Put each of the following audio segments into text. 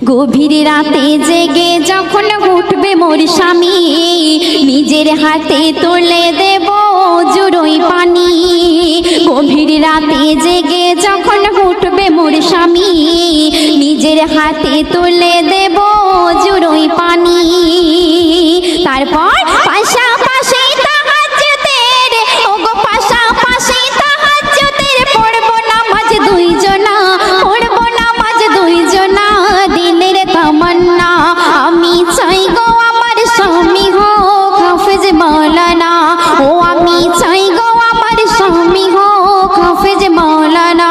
গভীর রাতে জেগে যখন উঠবে মোর স্বামী, নিজের হাতে তুলে দেব জুড়োই পানি। গভীর রাতে জেগে যখন উঠবে মোর স্বামী, নিজের হাতে তুলে দেব জুড়োই পানি। তারপর পাশাপাশি তাহাজ্জুদের, ওগো পাশাপাশি তাহাজ্জুদের পড়ব নামাজ দুইজনা, পড়ব নামাজ দুইজনা। দিলের তামান্না আমি চাই গো আমার স্বামী হোক হাফেজ মাওলানা, ও আমি চাই গো আমার স্বামী হোক হাফেজ মাওলানা।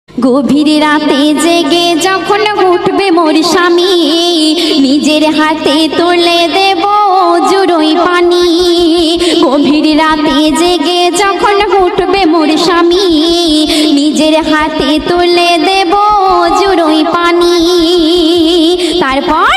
গভীর রাতে জেগে যখন উঠবে মোর স্বামী, নিজের হাতে তুলে দেব জুড়োই পানি। গভীর রাতে জেগে যখন উঠবে মোর স্বামী, নিজের হাতে তুলে দেব জুড়োই পানি। তারপর